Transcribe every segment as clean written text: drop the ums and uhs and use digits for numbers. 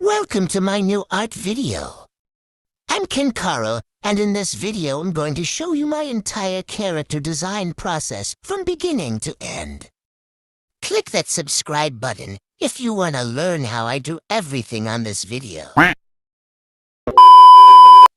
Welcome to my new art video. I'm Kentaro, and in this video I'm going to show you my entire character design process from beginning to end. Click that subscribe button if you want to learn how I do everything on this video.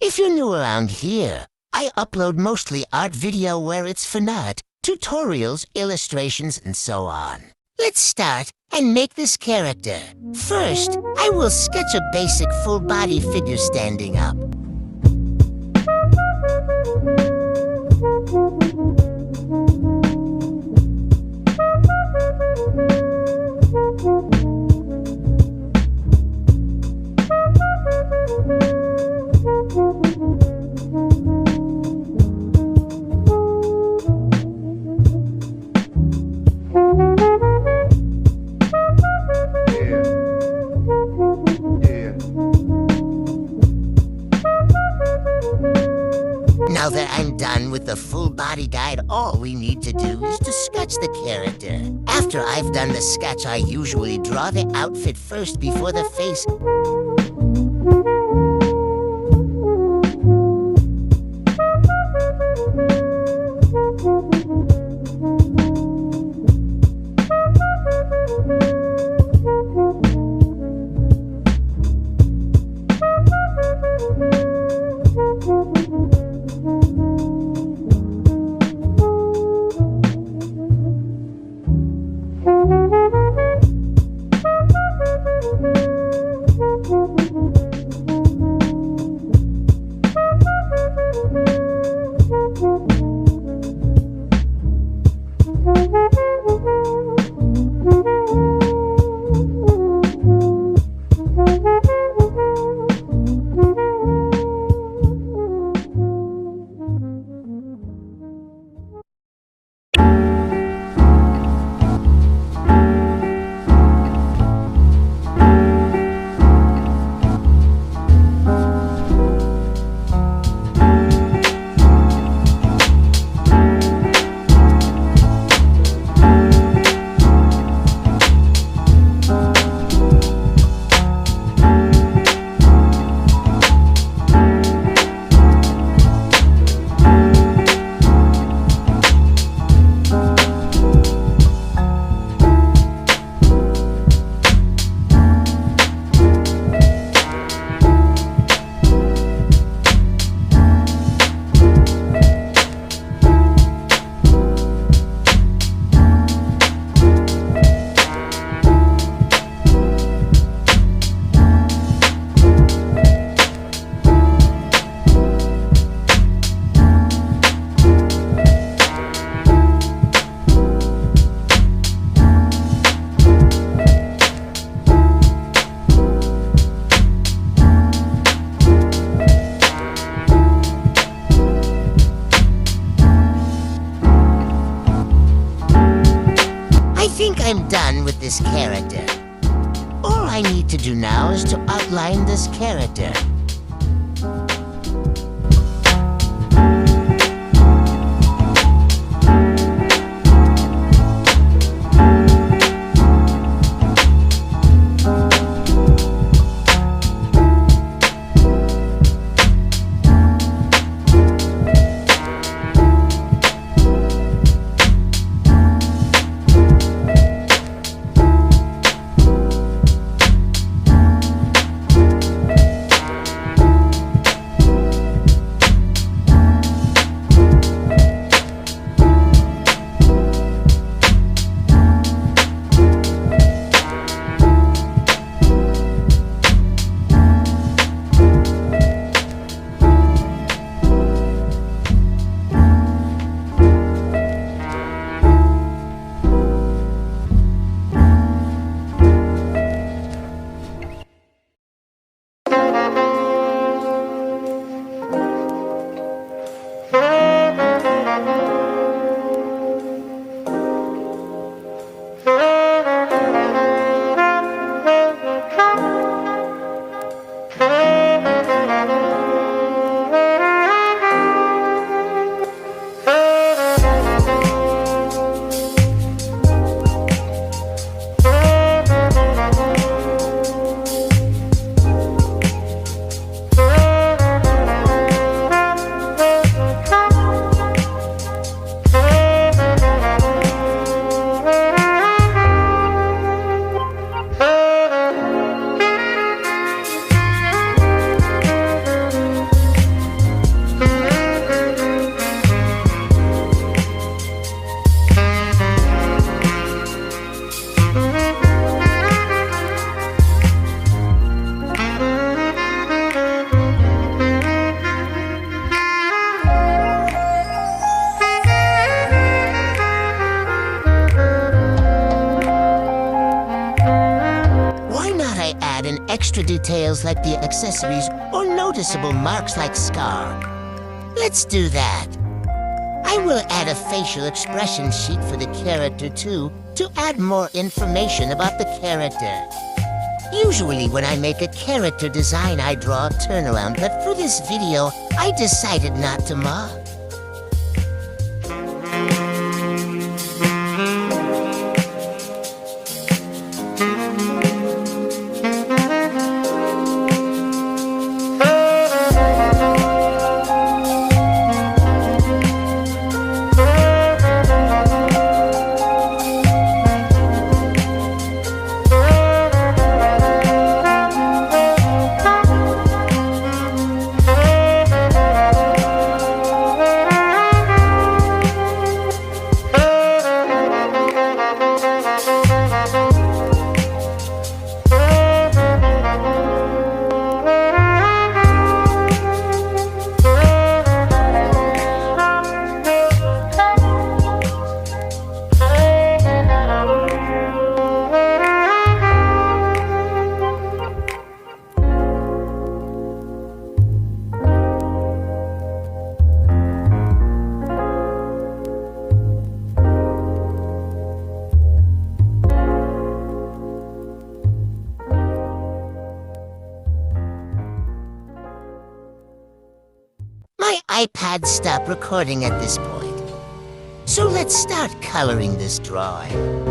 If you're new around here, I upload mostly art video where it's fan art, tutorials, illustrations, and so on. Let's start and make this character. First, I will sketch a basic full-body figure standing up. Now that I'm done with the full body guide, all we need to do is to sketch the character. After I've done the sketch, I usually draw the outfit first before the face. I think I'm done with this character. All I need to do now is to outline this character. extra details like the accessories or noticeable marks like scar. Let's do that. I will add a facial expression sheet for the character too, to add more information about the character. Usually when I make a character design, I draw a turnaround, but for this video, I decided not to mark. My iPad stopped recording at this point. So let's start coloring this drawing.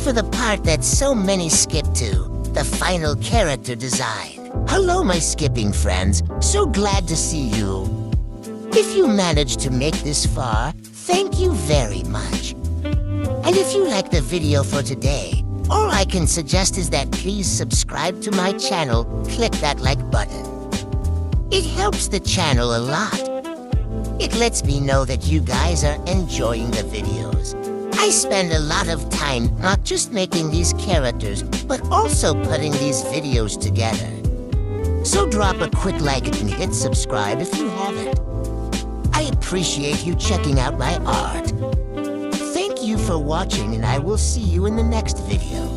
For the part that so many skip to, the final character design. Hello, my skipping friends. So glad to see you. If you managed to make this far, thank you very much. And if you like the video for today, all I can suggest is that please subscribe to my channel, click that like button. It helps the channel a lot. It lets me know that you guys are enjoying the videos. I spend a lot of time not just making these characters, but also putting these videos together. So drop a quick like and hit subscribe if you haven't. I appreciate you checking out my art. Thank you for watching, and I will see you in the next video.